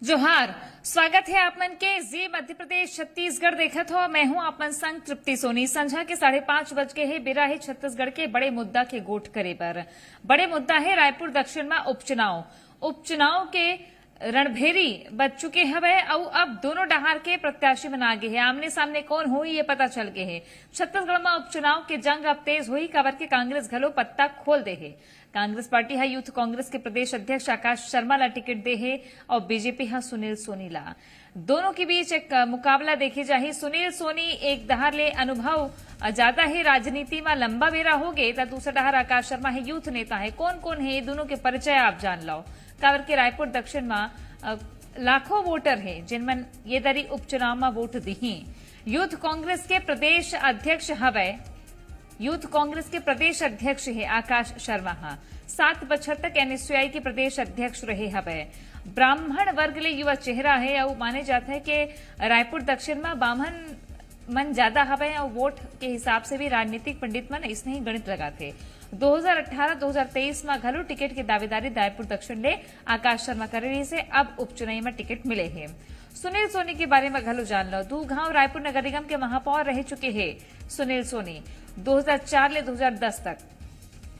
जोहार, स्वागत है आप मन के जी मध्य प्रदेश छत्तीसगढ़ देखत हो। मैं हूं आप मन संग तृप्ति सोनी। संझा के 5:30 बज के है बेरा है छत्तीसगढ़ के बड़े मुद्दा के गोठ करे पर। बड़े मुद्दा है रायपुर दक्षिण में उपचुनाव के रणभेरी बज चुके हवे और अब दोनों डहार के प्रत्याशी बना गए हैं। आमने सामने कौन हो ये पता चल गए है। छत्तीसगढ़ में उपचुनाव के जंग अब तेज हुई काबर के कांग्रेस घलो पत्ता खोल दे है। कांग्रेस पार्टी है यूथ कांग्रेस के प्रदेश अध्यक्ष आकाश शर्मा ला टिकट दे है और बीजेपी है सुनील सोनी ला। दोनों के बीच एक मुकाबला देखी जाही। सुनील सोनी एक दहार ले अनुभव ज्यादा है, राजनीति में लंबा बेरा हो गए तो दूसरा डहार आकाश शर्मा है यूथ नेता है। कौन कौन है दोनों के परिचय आप जान लो। काबर के रायपुर दक्षिण में लाखों वोटर है जिनमें ये दरी उपचुनाव में वोट दी। यूथ कांग्रेस के प्रदेश अध्यक्ष हवे है आकाश शर्मा। 7 बछर तक एनएसयूआई के प्रदेश अध्यक्ष रहे हवे। ब्राह्मण वर्ग ले युवा चेहरा है और माने जाता है कि रायपुर दक्षिण में ब्राह्मण मन ज्यादा हवे और वोट के हिसाब से भी राजनीतिक पंडित मन इसने ही गणित लगाते। 2018-2023 में घलो टिकट की दावेदारी रायपुर दक्षिण ले आकाश शर्मा कर रही से अब उपचुनाव में टिकट मिले हैं। सुनील सोनी के बारे में घलो जान लो। 2 गांव रायपुर नगर निगम के महापौर रह चुके हैं सुनील सोनी। 2004 ले 2010 तक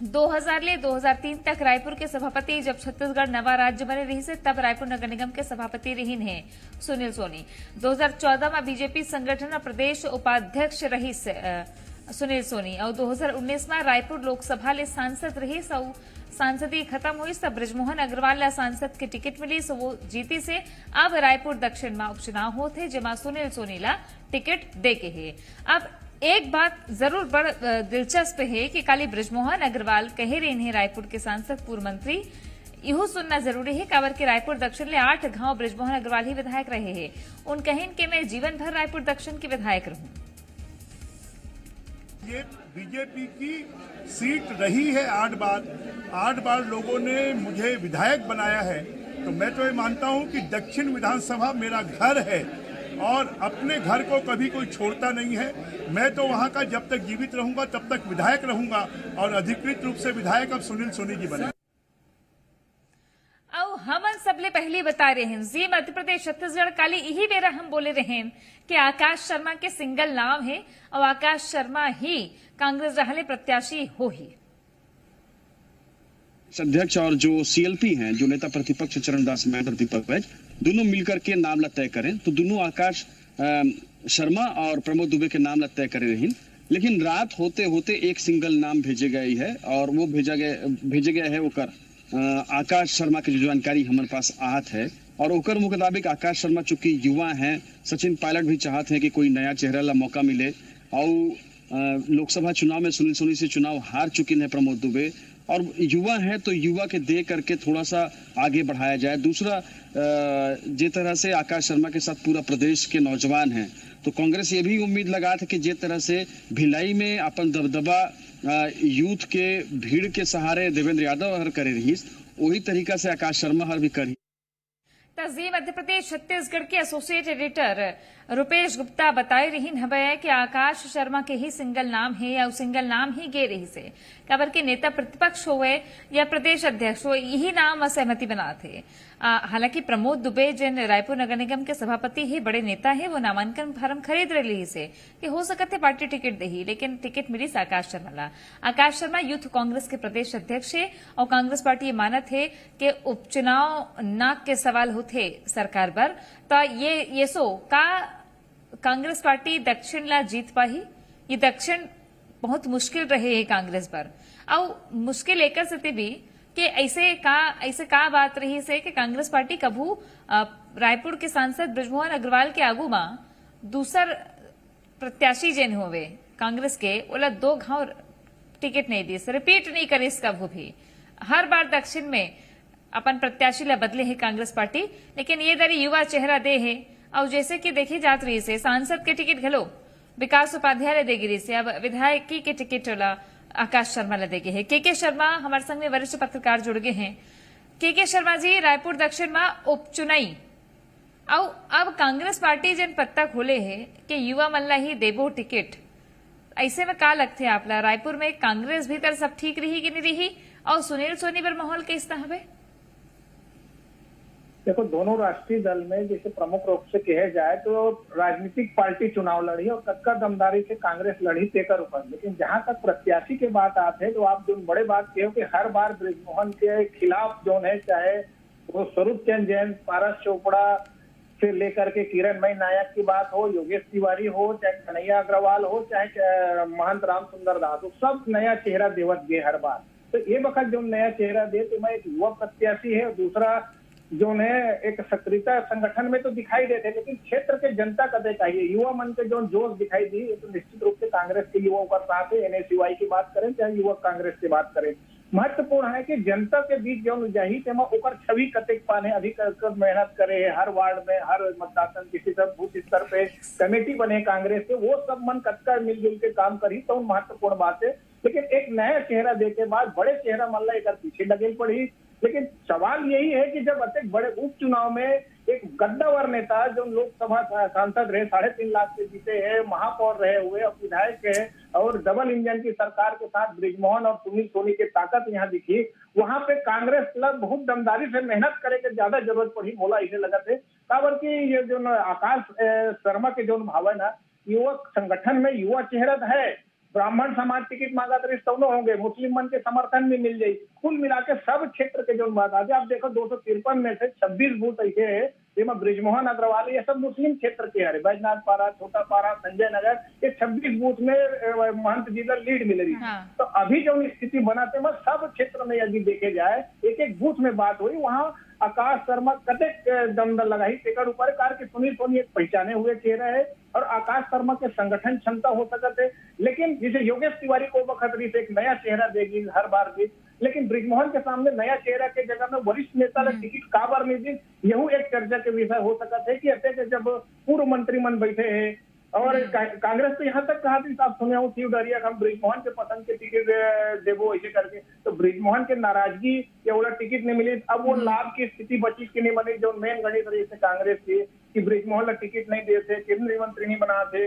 2000 ले 2003 तक रायपुर के सभापति। जब छत्तीसगढ़ नवा राज्य बने रही से तब रायपुर नगर निगम के सभापति रही है सुनील सोनी। 2014 में बीजेपी संगठन और प्रदेश उपाध्यक्ष रही सुनील सोनी और 2019 में रायपुर लोकसभा ले सांसद रही। सांसदी खत्म हुई तब ब्रजमोहन अग्रवाल ला सांसद के टिकट मिली सो वो जीती से अब रायपुर दक्षिण में उपचुनाव होते जेमा सुनील सोनी ला टिकट दे के है। अब एक बात जरूर बड़ दिलचस्प है कि काली ब्रजमोहन अग्रवाल कहे रहे हैं रायपुर के सांसद पूर्व मंत्री। यह सुनना जरूरी है काबर के रायपुर दक्षिण ले 8 गांव ब्रजमोहन अग्रवाल ही विधायक रहे हैं। उन कहें कि मैं जीवन भर रायपुर दक्षिण की विधायक रहूं। ये बीजेपी की सीट रही है 8 बार लोगों ने मुझे विधायक बनाया है। तो मैं तो ये मानता हूं कि दक्षिण विधानसभा मेरा घर है और अपने घर को कभी कोई छोड़ता नहीं है। मैं तो वहां का जब तक जीवित रहूंगा तब तक विधायक रहूंगा और अधिकृत रूप से विधायक अब सुनील सोनी जी बने। हम सबले पहले बता रहे हैं जी मध्य प्रदेश छत्तीसगढ़ काली यही बेरा हम बोले रहे हैं कि आकाश शर्मा के सिंगल नाम है और आकाश शर्मा ही कांग्रेस रहले प्रत्याशी हो ही। अध्यक्ष और जो सीएलपी हैं, जो नेता प्रतिपक्ष चरणदास महंत और दीपक बैज, दोनों मिलकर के नाम ला तय करें तो दोनों आकाश शर्मा और प्रमोद दुबे के नाम ला तय करे रही। लेकिन रात होते होते एक सिंगल नाम भेजे गई है और वो भेजा गया है ओकर आकाश शर्मा की जो जानकारी हमारे पास आहत है। और ओकर मुताबिक आकाश शर्मा चूंकि युवा हैं, सचिन पायलट भी चाहते हैं कि कोई नया चेहरा ला मौका मिले और लोकसभा चुनाव में सुनील सोनी से चुनाव हार चुके हैं प्रमोद दुबे और युवा है तो युवा के दे करके थोड़ा सा आगे बढ़ाया जाए। दूसरा जिस तरह से आकाश शर्मा के साथ पूरा प्रदेश के नौजवान हैं तो कांग्रेस ये भी उम्मीद लगा था कि जिस तरह से भिलाई में अपन दबदबा यूथ के भीड़ के सहारे देवेंद्र यादव हर करे रही वही तरीका से आकाश शर्मा हर भी करी। तस्वीर मध्य प्रदेश छत्तीसगढ़ के एसोसिएट एडिटर रुपेश गुप्ता बताए रही है कि आकाश शर्मा के ही सिंगल नाम है या सिंगल नाम ही गे रही से खबर के नेता प्रतिपक्ष हुए या प्रदेश अध्यक्ष हो यही नाम असहमति बना थे। हालांकि प्रमोद दुबे जिन रायपुर नगर निगम के सभापति ही बड़े नेता है वो नामांकन फार्म खरीद रही से कि हो सकते पार्टी टिकट दे लेकिन टिकट मिली से आकाश शर्मा ला। आकाश शर्मा यूथ कांग्रेस के प्रदेश अध्यक्ष है और कांग्रेस पार्टी ये मानत है कि उपचुनाव नाक के सवाल होते सरकार पर तो ये सो का कांग्रेस पार्टी दक्षिण ला जीत पाही। ये दक्षिण बहुत मुश्किल रहे है कांग्रेस पर और मुश्किल एक स्थिति भी कि ऐसे का बात रही से कि कांग्रेस पार्टी कभू रायपुर के सांसद ब्रजमोहन अग्रवाल के आगू में दूसर प्रत्याशी जिन होवे कांग्रेस के ओला 2 गांव टिकट नहीं दी रिपीट नहीं करे कभू भी। हर बार दक्षिण में अपन प्रत्याशी ला बदले है कांग्रेस पार्टी लेकिन ये दरी युवा चेहरा दे है और जैसे कि देखी जात रही से सांसद के टिकट घलो विकास उपाध्याय दे गिरी से अब विधायकी के टिकट वाला आकाश शर्मा ला देगे है। के शर्मा हमारे संग में वरिष्ठ पत्रकार जुड़ गए हैं। के शर्मा जी, रायपुर दक्षिण में उपचुनाई और अब कांग्रेस पार्टी जिन पत्ता खोले है कि युवा मल्ला ही देबो टिकट, ऐसे में का लगते आपला रायपुर में कांग्रेस भीतर सब ठीक रही कि नहीं रही और सुनील सोनी पर माहौल कैसा हवे? देखो, दोनों राष्ट्रीय दल में जैसे प्रमुख रूप से कहे जाए तो राजनीतिक पार्टी चुनाव लड़ी और कक्का दमदारी से कांग्रेस लड़ी तेकर ऊपर। लेकिन जहां तक प्रत्याशी की बात आते हैं तो आप जो बड़े बात कहो कि हर बार बृजमोहन के खिलाफ जो है, चाहे वो स्वरूप चंद जैन, पारस चोपड़ा से लेकर के किरणमयी नायक की बात हो, योगेश तिवारी हो, चाहे कन्हैया अग्रवाल हो, चाहे महंत राम सुंदर दास हो, सब नया चेहरा देवत गए हर बार। तो ये वक्त जो नया चेहरा दे तो मैं एक युवा प्रत्याशी है, और दूसरा जो है एक सक्रियता संगठन में तो दिखाई देते, लेकिन क्षेत्र के जनता कदे चाहिए युवा मन के जो जोश दिखाई दी, तो निश्चित रूप से कांग्रेस के युवाओं का साथ है। NSUI की बात करें चाहे युवक कांग्रेस की बात करें, महत्वपूर्ण है कि जनता के बीच जो जाही तेमा ओकर छवि कतेक पाने अधिक मेहनत करे, हर वार्ड में हर मतदान किसी सब बूथ स्तर पे कमेटी बने कांग्रेस के, वो सब मन कतका मिलजुल के काम करी तो महत्वपूर्ण बात है। लेकिन एक नया चेहरा देके बाद बड़े चेहरा मन ला एक पीछे लगे पड़ी। लेकिन सवाल यही है कि जब अत्यंत बड़े उपचुनाव में एक गद्दावर नेता जो लोकसभा सांसद रहे, 3.5 लाख से जीते हैं, महापौर रहे हुए और विधायक है, और डबल इंजन की सरकार के साथ बृजमोहन और सुनील सोनी की ताकत यहाँ दिखी, वहां पे कांग्रेस क्लब बहुत दमदारी से मेहनत करे के ज्यादा जरूरत पड़ी बोला इसे लगा थे। काबर की ये जो आकाश शर्मा के जो भाव है ना, युवक संगठन में युवा चेहरा है, ब्राह्मण समाज टिकट मांगा तो दोनों होंगे, मुस्लिम मन के समर्थन भी मिल जाये, कुल मिला के सब क्षेत्र के जो बात आज आप देखो 253 में से 26 बूथ ऐसे है जिसमें बृजमोहन अग्रवाल ये सब मुस्लिम क्षेत्र के है, बैजनाथ पारा, छोटा पारा, संजय नगर, ये 26 बूथ में महंत जी का लीड मिल रही है। हाँ। तो अभी जो स्थिति बनाते हैं सब क्षेत्र में यदि देखे जाए एक एक बूथ में बात हुई, वहाँ आकाश शर्मा कतेक दमदल लगाई तेकर ऊपर कार के सुनील सोनी एक पहचाने हुए चेहरा है, और आकाश शर्मा के संगठन क्षमता हो सकते है। लेकिन जिसे योगेश तिवारी को बखतरी से एक नया चेहरा देगी हर बार भी, लेकिन बृजमोहन के सामने नया चेहरा के जगह में वरिष्ठ नेता ने टिकट का बार नहीं दी, यहू एक चर्चा के विषय हो सकता है कि अत्य जब पूर्व मंत्रिमंडल बैठे हैं और कांग्रेस तो यहाँ तक कहा थी, आप सुने हो शिव डरिया हम बृजमोहन के पसंद के टिकट देवो ऐसे करके, तो बृजमोहन के नाराजगी या बोला टिकट नहीं मिली, अब वो लाभ की स्थिति बची कि नहीं बनी, जो मेन गणित रही से कांग्रेस की कि बृजमोहन टिकट नहीं देते, केंद्रीय मंत्री नहीं बनाते,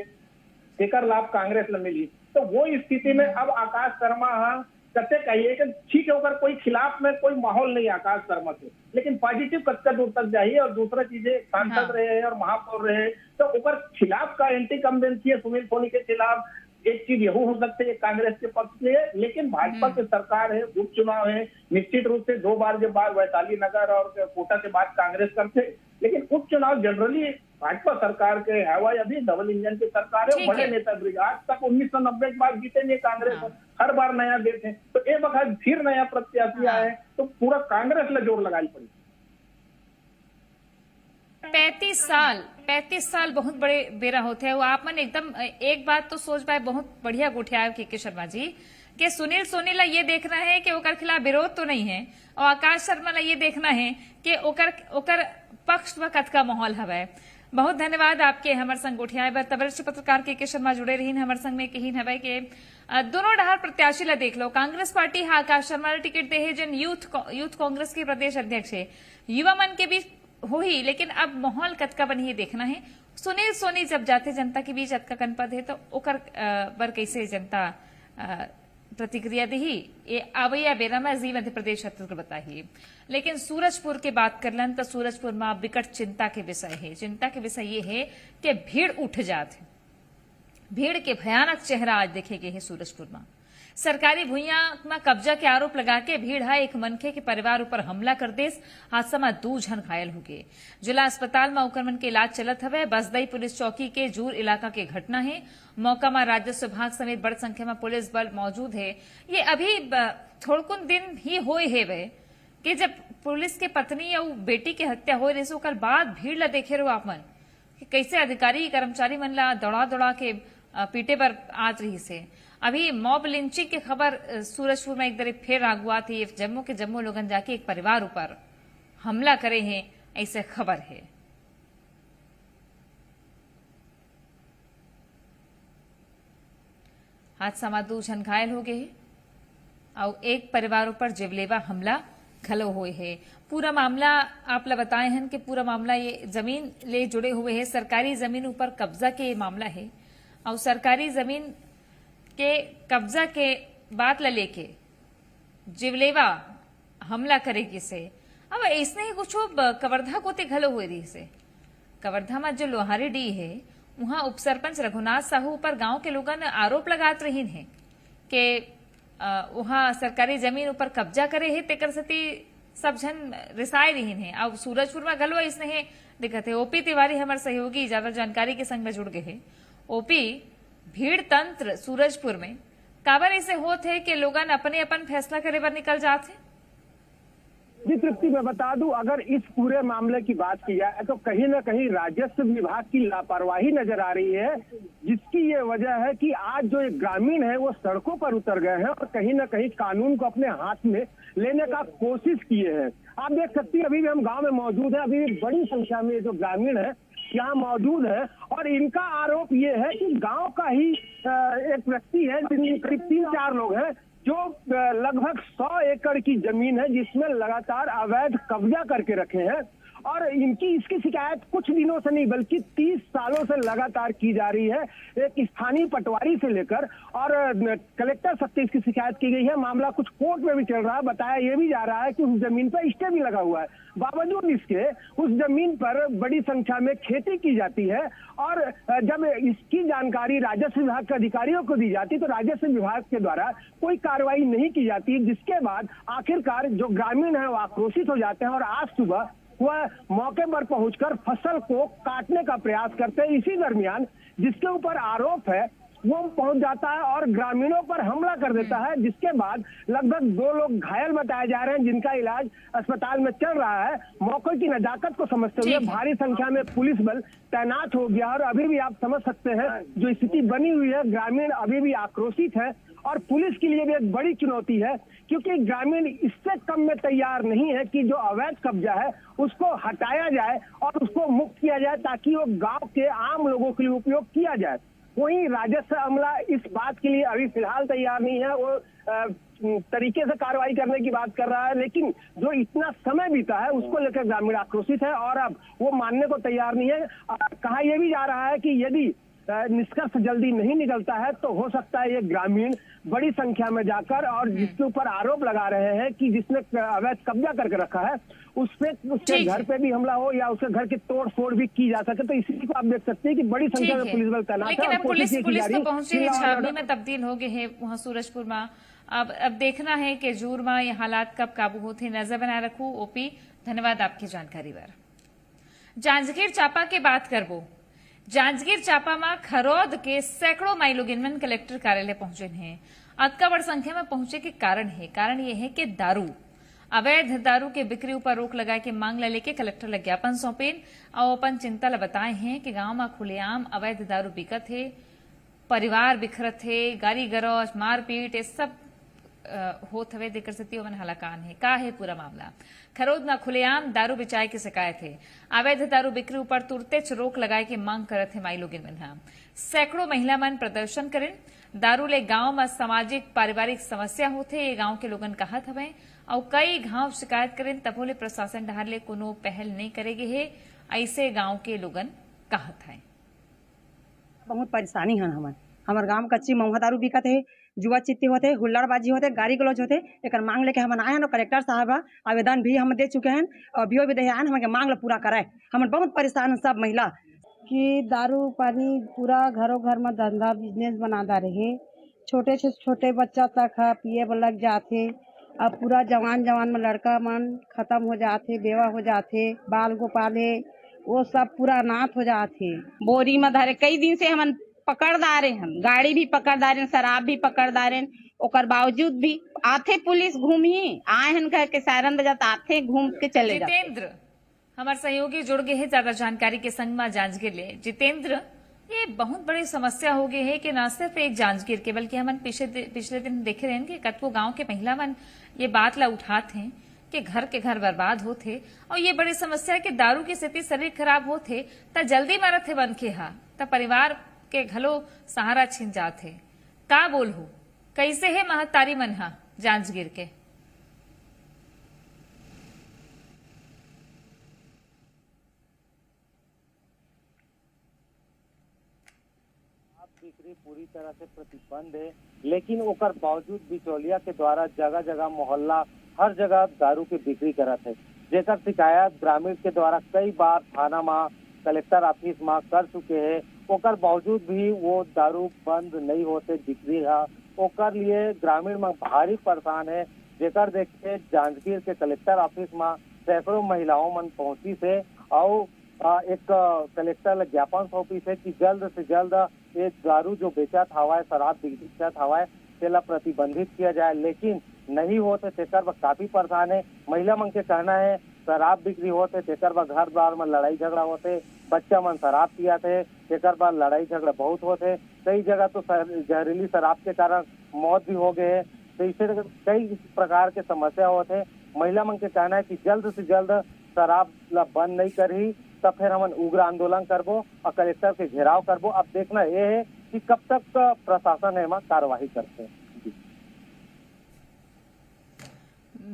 एक लाभ कांग्रेस ने मिली। तो वो स्थिति में अब आकाश शर्मा कते कहिए कि ठीक है अगर कोई खिलाफ में कोई माहौल नहीं आकाश शर्मा से, लेकिन पॉजिटिव कच्चा दूर तक जाइए, और दूसरा चीजें सांसद रहे और महापौर रहे तो ऊपर खिलाफ का एंटी कम्बेंसी है सुनील सोनी के खिलाफ, एक चीज यही हो सकती है कांग्रेस के पक्ष से, लेकिन भाजपा की सरकार है, उपचुनाव है, निश्चित रूप से 2 बार के बाद वैशाली नगर और कोटा के बाद कांग्रेस करते, लेकिन उपचुनाव जनरली भाजपा सरकार के हवा अभी डबल इंजन की सरकार है, बड़े नेता आज तक 1990 के बाद जीते नहीं कांग्रेस, हर बार नया देते, तो एक वक्त फिर नया प्रत्याशी आए तो पूरा कांग्रेस ने जोर लगाई पड़ी। 35 साल बहुत बड़े बेरा होते हैं। वो आप मन एकदम एक बात तो सोच पाए, बहुत बढ़िया गुठिया के शर्मा जी कि सुनील सोनी ला ये देखना है कि ओकर खिलाफ विरोध तो नहीं है, और आकाश शर्मा ला ये देखना है कि ओकर पक्ष में कतका माहौल हवा। बहुत धन्यवाद आपके हमर संग गोठियाए बर। वरिष्ठ पत्रकार के शर्मा जुड़े रही हमर संग में कही हवे के दोनों डहर प्रत्याशी ला देख लो, कांग्रेस पार्टी हा आकाश शर्मा ला टिकट दे है जन यूथ कांग्रेस के प्रदेश अध्यक्ष है, युवा मन के बीच हो ही, लेकिन अब माहौल कतका बनी है देखना है। सुनील सोनी जब जाते जनता के बीच अतका कनपद है तो ओकर बर कैसे जनता प्रतिक्रिया दी ये आवैया बेरा में जी मध्य प्रदेश छत्तीसगढ़ बताइए। लेकिन सूरजपुर के बात कर लन तो सूरजपुर में विकट चिंता के विषय है। चिंता के विषय ये है कि भीड़ उठ जात है, भीड़ के भयानक चेहरा आज देखे गए है सूरजपुर में। सरकारी भूइया में कब्जा के आरोप लगा के भीड़ है एक मनखे के परिवार ऊपर हमला कर देस, हादसा में 2 जन घायल हो गए। जिला अस्पताल में उकर मन के इलाज चलत हवे। बसदई पुलिस चौकी के जूर इलाका के घटना है। मौका में राजस्व विभाग समेत बड़ संख्या में पुलिस बल मौजूद है। ये अभी थोड़कुन दिन ही होए हेवे कि जब पुलिस के पत्नी और बेटी के हत्या हो रही ओकर बाद भीड़ ला देखे रहो आप मन कि कैसे अधिकारी कर्मचारी मन ला दौड़ा के पीटे पर आज रही से। अभी मॉब लिंचिंग की खबर सूरजपुर में एक दर फिर आगुआ थी। जम्मू के जम्मू लोगन जाके एक परिवार ऊपर हमला करे हैं ऐसे खबर है। हादसा में 2 जन घायल हो गए और एक परिवार ऊपर जिवलेवा हमला घलो हुए है। पूरा मामला आप ला बताए हैं कि पूरा मामला ये जमीन ले जुड़े हुए है, सरकारी जमीन ऊपर कब्जा के मामला है और सरकारी जमीन के कब्जा के बात ला लेके जिवलेवा हमला करेगी से अब इसने ही कुछ कवर्धा को घलो हुए रही से कवर्धा में जो लोहारी डी है वहां उपसरपंच रघुनाथ साहू पर गांव के लोगन आरोप लगात रही है कि वहां सरकारी जमीन ऊपर कब्जा करे है तेकर सती सब जन रिसाई रही है। अब सूरजपुर में गलो इसने है दिक्कत है। ओपी तिवारी हमारे सहयोगी ज्यादा जानकारी के संग में जुड़ गए है। ओपी, भीड़ तंत्र सूरजपुर में काबर ऐसे होते है कि लोगन अपने अपन फैसला करे पर निकल जाते हैं। जी तृप्ति, मैं बता दूं, अगर इस पूरे मामले की बात की जाए तो कहीं न कहीं राजस्व विभाग की लापरवाही नजर आ रही है, जिसकी ये वजह है कि आज जो एक ग्रामीण है वो सड़कों पर उतर गए हैं और कहीं न कहीं कानून को अपने हाथ में लेने का कोशिश किए हैं। आप देख सकती हैं, अभी भी हम गांव में मौजूद हैं, अभी भी बड़ी संख्या में जो ग्रामीण है यहाँ मौजूद है और इनका आरोप ये है कि गांव का ही एक व्यक्ति है, करीब 3-4 लोग हैं जो लगभग 100 एकड़ की जमीन है जिसमें लगातार अवैध कब्जा करके रखे हैं और इसकी शिकायत कुछ दिनों से नहीं बल्कि 30 सालों से लगातार की जा रही है। एक स्थानीय पटवारी से लेकर और कलेक्टर तक की इसकी शिकायत की गई है। मामला कुछ कोर्ट में भी चल रहा है। बताया यह भी जा रहा है कि उस जमीन पर स्टे भी लगा हुआ है, बावजूद इसके उस जमीन पर बड़ी संख्या में खेती की जाती है और जब इसकी जानकारी राजस्व विभाग के अधिकारियों को दी जाती तो राजस्व विभाग के द्वारा कोई कार्रवाई नहीं की जाती, जिसके बाद आखिरकार जो ग्रामीण है वो आक्रोशित हो जाते हैं और आज सुबह वह मौके पर पहुंचकर फसल को काटने का प्रयास करते हैं। इसी दरमियान जिसके ऊपर आरोप है वो पहुंच जाता है और ग्रामीणों पर हमला कर देता है, जिसके बाद लगभग 2 लोग घायल बताए जा रहे हैं जिनका इलाज अस्पताल में चल रहा है। मौके की नजाकत को समझते हुए भारी संख्या में पुलिस बल तैनात हो गया और अभी भी आप समझ सकते हैं जो स्थिति बनी हुई है, ग्रामीण अभी भी आक्रोशित है और पुलिस के लिए भी एक बड़ी चुनौती है क्योंकि ग्रामीण इससे कम में तैयार नहीं है कि जो अवैध कब्जा है उसको हटाया जाए और उसको मुक्त किया जाए ताकि वो गांव के आम लोगों के लिए उपयोग किया जाए। वहीं राजस्व अमला इस बात के लिए अभी फिलहाल तैयार नहीं है, वो तरीके से कार्रवाई करने की बात कर रहा है, लेकिन जो इतना समय बीता है उसको लेकर ग्रामीण आक्रोशित है और अब वो मानने को तैयार नहीं है। कहा यह भी जा रहा है कि यदि निष्कर्ष जल्दी नहीं निकलता है तो हो सकता है ये ग्रामीण बड़ी संख्या में जाकर और जिसके ऊपर आरोप लगा रहे हैं कि जिसने अवैध कब्जा करके रखा है उसके घर पे भी हमला हो या उसके घर की तोड़ फोड़ भी की जा सके। तो इसी को आप देख सकते हैं कि बड़ी संख्या में पुलिस बल तैनात है। लेकिन अब पुलिस तो पहुंची है, छावनी में तब्दील हो गए हैं वहाँ सूरजपुर में। अब देखना है कि जूर में ये हालात कब काबू होते हैं। नजर बनाए रखू। ओपी, धन्यवाद आपकी जानकारी पर। जांजगीर चांपा की बात करबो। जांजगीर चांपा में खरोद के सैकड़ों माई लोग इनमें कलेक्टर कार्यालय पहुंचे हैं। अक्का बड़ संख्या में पहुंचे के कारण यह है कि अवैध दारू के बिक्री ऊपर रोक लगाए के मांग लेके कलेक्टर ला ज्ञापन सौंपेन और अपन चिंता ला बताए हैं कि गांव में खुलेआम अवैध दारू बिकत है, परिवार बिखरत है, गाड़ी गरौज मारपीट ये सब होत हवे देकर सती ओमन हलाकान है। का है पूरा मामला? खरोद में खुलेआम दारू बेचाए की शिकायत है। अवैध दारू बिक्री ऊपर तुरते रोक लगाए के मांग करत है माई लोग सैकड़ों महिला मन प्रदर्शन करें। दारू ले गांव में सामाजिक पारिवारिक समस्या होते ये गांव के लोगन कहत हवे और कई गांव शिकायत करें तबो ले प्रशासन डहार ले कोनो पहल नहीं करेगे है, ऐसे गांव के लोगन कहत है। बहुत परेशानी है हमार गांव कच्ची महुआ दारू बिकत है, जुआ चित्ती होते, हुल्लड़बाजी होते, गाड़ी गलौज होते। एक मांग लेके हम आए हैं और कलेक्टर साहब आवेदन भी हम दे चुके हैं और भी दे आए हमारे मांग पूरा कराए। हम बहुत परेशान है सब महिला कि दारू पानी पूरा घरों घर में धंधा बिजनेस बनाता रहे। छोटे से छोटे बच्चा तक है पिए लग जाते। अब पूरा जवान में लड़का मन खत्म हो जाते, बेवा हो जाते, बाल गोपाले वो सब पूरा अनाथ हो जाते। बोरी में धरे कई दिन से हम पकड़दारे हैं, गाड़ी भी पकड़दारे, शराब भी पकड़दारे। ओकर बावजूद भी आते पुलिस घूम ही आए हैं कह के सायरन बजाते आते घूम के चले जाते। जितेंद्र हमारे सहयोगी जुड़ गए हैं ज्यादा जानकारी के संग में जांजगीर ले। जितेंद्र, ये बहुत बड़ी समस्या हो गई है कि न सिर्फ एक जांजगीर के बल्कि हम पिछले दिन देखे रहे कि कतवो गांव के महिला मन ये बात ला उठाते हैं कि घर के घर बर्बाद होते और ये बड़ी समस्या है कि दारू की स्थिति शरीर खराब होते त जल्दी मरत है बन के हा त परिवार के घलो सहारा छिन जाते। का बोल हो कैसे है महतारी मन हा जांजगीर के? बिक्री पूरी तरह से प्रतिबंध है, लेकिन ओकर बावजूद बिचौलिया के द्वारा जगह जगह मोहल्ला हर जगह दारू की बिक्री करत है। जेकर शिकायत ग्रामीण के द्वारा कई बार थाना में कलेक्टर ऑफिस में कर चुके हैं। ओकर बावजूद भी वो दारू बंद नहीं होते दिख रही है। ओकर लिए ग्रामीण में भारी परेशान है। जेकर देख के जांजगीर के कलेक्टर ऑफिस में सैकड़ों महिलाओं मन पहुंची से और एक कलेक्टर ज्ञापन सौंपी से कि जल्द से जल्द ये दारू जो बेचत हवा, शराब बेचत हवा, तेला प्रतिबंधित किया जाए, लेकिन नहीं होते तेकर वह काफी परेशान है। महिला मन के कहना है शराब बिक्री होते तेकर वह घर द्वार में लड़ाई झगड़ा होते, बच्चा मन शराब पियाते तेकर बाद लड़ाई झगड़ा बहुत होते। कई जगह तो जहरीली शराब के कारण मौत भी हो गए है। तो इसे कई प्रकार के समस्या होते। महिला मन के कहना है कि जल्द से जल्द शराब बंद नहीं करी तब फिर हम उग्र आंदोलन करबो और कलेक्टर के घेराव करबो। अब देखना ये है कि कब तक प्रशासन है कार्रवाई करते हैं।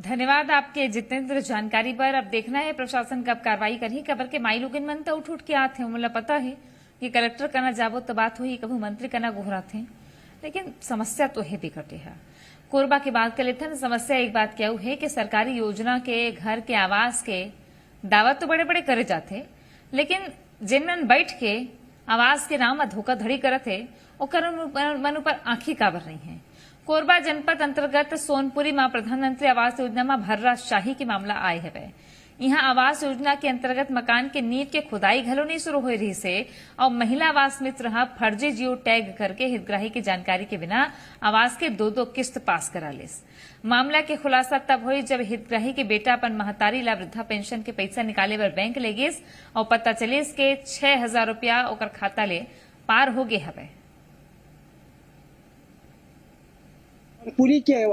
धन्यवाद आपके जितेंद्र जानकारी पर। अब देखना है प्रशासन कब कार्रवाई करी। खबर के माई लोग मन तो उठ के आते हैं, मुझे पता है कि कलेक्टर करना जाबो तो बात हुई, कभी मंत्री करना घुराते हैं, लेकिन समस्या तो है बिकटे है। कोरबा की बात कर लेते हैं। समस्या एक बात क्या है कि सरकारी योजना के घर के आवास के दावा तो बड़े बड़े करे जाते, लेकिन जिनमन बैठ के आवास के नाम में धोखाधड़ी करते ओकर मन ऊपर आंखी काबर नहीं है। कोरबा जनपद अंतर्गत सोनपुरी में प्रधानमंत्री आवास योजना में भर्रा शाही की मामला आए है। यहाँ आवास योजना के अंतर्गत मकान के नींव के खुदाई घलो नहीं शुरू हो रही से और महिला आवास मित्र फर्जी जियो टैग करके हितग्राही की जानकारी के बिना आवास के दो किस्त पास करा लिस। मामला के खुलासा तब हुई जब हितग्राही के बेटा अपन महतारी ला वृद्धा पेंशन के पैसा निकाले बर बैंक ले गिस और पता चलिस के 6,000 रुपया ओकर खाता ले पार हो गए हवे। पूरी के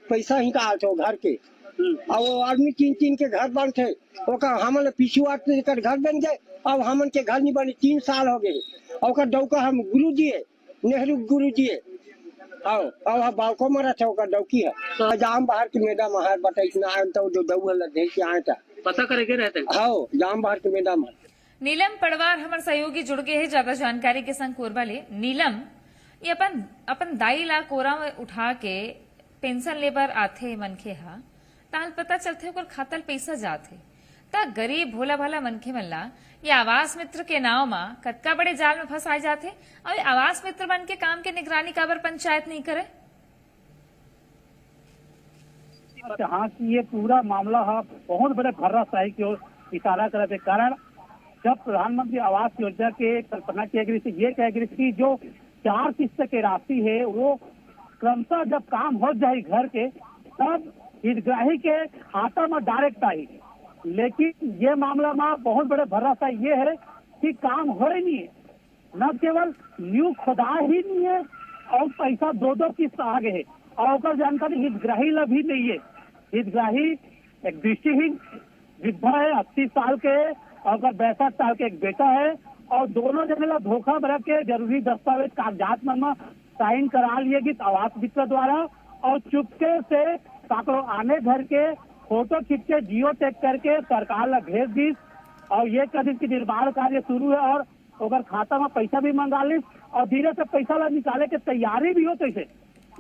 पैसा ही का घर के और वो आदमी तीन के घर बन थे हमन पिछुआ घर बन गए। अब हमन के घर नहीं बने 3 साल हो गए और डौका हम गुरु दिए नेहरू गुरु दिए अब बालको मरा थे डौकी है जाम बाहर के मैदान है बता इतना आए तो दे के आए था पता करे रहते हाँ जाम बाहर के मैदान है। नीलम पड़वार हमारे सहयोगी जुड़ गए हैं ज्यादा जानकारी के संग कोरबा ले। नीलम, ये अपन दाई ला कोरा में उठा के पेंशन लेबर आथे मनखे हा ताल पता चलते ओकर खाता पैसा जाथे ता गरीब भोला भाला मनखे मन ला ये आवास मित्र के नाव में कतका बड़े जाल में फंसाए जाथे और आवास मित्र बन के काम के निगरानी काबर पंचायत नहीं करे। हाँ कि ये पूरा मामला है बहुत बड़े भर्राशाही की ओर इशारा करते कारण जब प्रधानमंत्री आवास योजना के कल्पना की गई थी, ये कह गई थी जो 4 किस्त के राशि है वो क्रमशः जब काम हो जाए घर के तब हितग्राही के खाता में डायरेक्ट आई। लेकिन ये मामला में बहुत बड़े भरोसा ये है कि काम हो ही नहीं है, न केवल न्यू खुदा ही नहीं है और पैसा 2 किस्त आ गए है और जानकारी हितग्राही ला भी नहीं है। हितग्राही एक दृष्टिहीन वृद्धा है 80 साल के और 62 साल के एक बेटा है और दोनों जने ला धोखा बरक के जरूरी दस्तावेज कागजात में साइन करा लिए गई आवास मित्र द्वारा और चुपके से साकड़ों आने घर के फोटो खींच के जियो टैग करके सरकार ला भेज दी और ये कदी की निर्माण कार्य शुरू है और ओकर खाता में पैसा भी मंगा ली और धीरे से पैसा ला निकाले के तैयारी भी होते थे।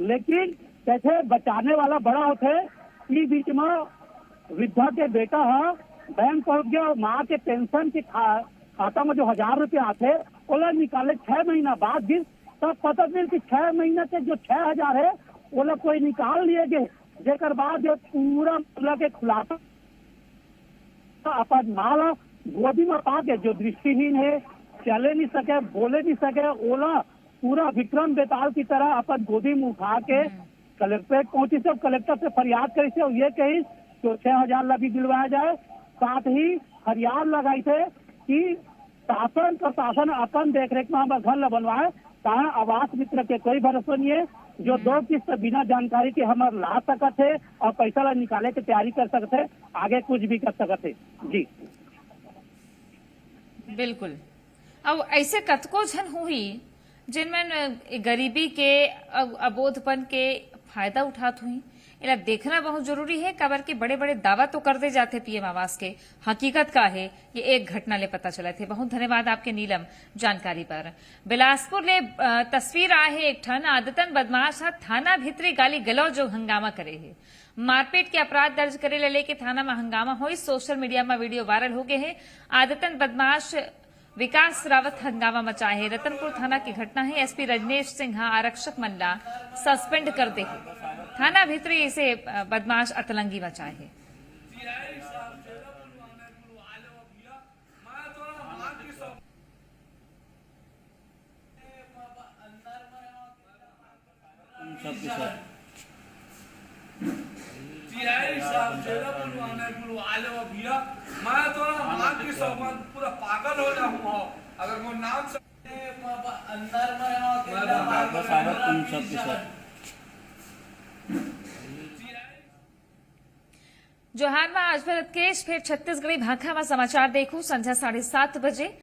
लेकिन कैसे बचाने वाला बड़ा होते इस बीच में वृद्धा के बेटा है बैंक पहुंच गया और माँ के पेंशन के खाता में जो 1000 रुपया आते ओला निकाले 6 महीना बाद भी तब पता चल कि 6 महीने के जो 6000 है ओला कोई निकाल लिए गए जेकर बाद पूरा मामला के खुलासा अपन माला गोदी में पा के जो दृष्टिहीन है चले नहीं सके बोले नहीं सके ओला पूरा विक्रम बेताल की तरह अपन गोदी में उठा के कलेक्ट्रेट पहुंची से कलेक्टर से फरियाद करी से और ये कही तो 6000 ला भी दिलवाया जाए। साथ ही फरियाद लगाई थे कि शासन प्रशासन अपन देखरेख में हमारे घर ला बनवाए कहा आवास मित्र के कोई भरोसा नहीं है जो 2 किस्त बिना जानकारी के हमारे ला सकते है और पैसा ला निकाले की तैयारी कर सकते है आगे कुछ भी कर सकते जी। बिल्कुल। अब ऐसे कतको जन हुई जिनमें गरीबी के अबोधपन के फायदा उठात हुई इला देखना बहुत जरूरी है। कबर के बड़े बड़े दावा तो कर दे जाते पीएम आवास के, हकीकत का है ये एक घटना ले पता चला थे। बहुत धन्यवाद आपके नीलम जानकारी पर। बिलासपुर ले तस्वीर आए है एक ठन आदतन बदमाश थाना भीतरी गाली गलौज जो हंगामा करे है मारपीट के अपराध दर्ज करे लेके थाना में हंगामा हुई। सोशल मीडिया में वीडियो वायरल हो गए हैं। आदतन बदमाश विकास रावत हंगामा मचाए है। रतनपुर थाना की घटना है। एसपी रजनेश सिंह आरक्षक मल्ला सस्पेंड कर दे थाना भीतरी इसे बदमाश अतलंगी मचाए है। मैं तो मां की सौगंध पूरा पागल हो जाऊंगा अगर वो नाम से अंदर जोहार में आज भारत केस फिर छत्तीसगढ़ी भाषा में समाचार देखो संध्या 7:30 बजे।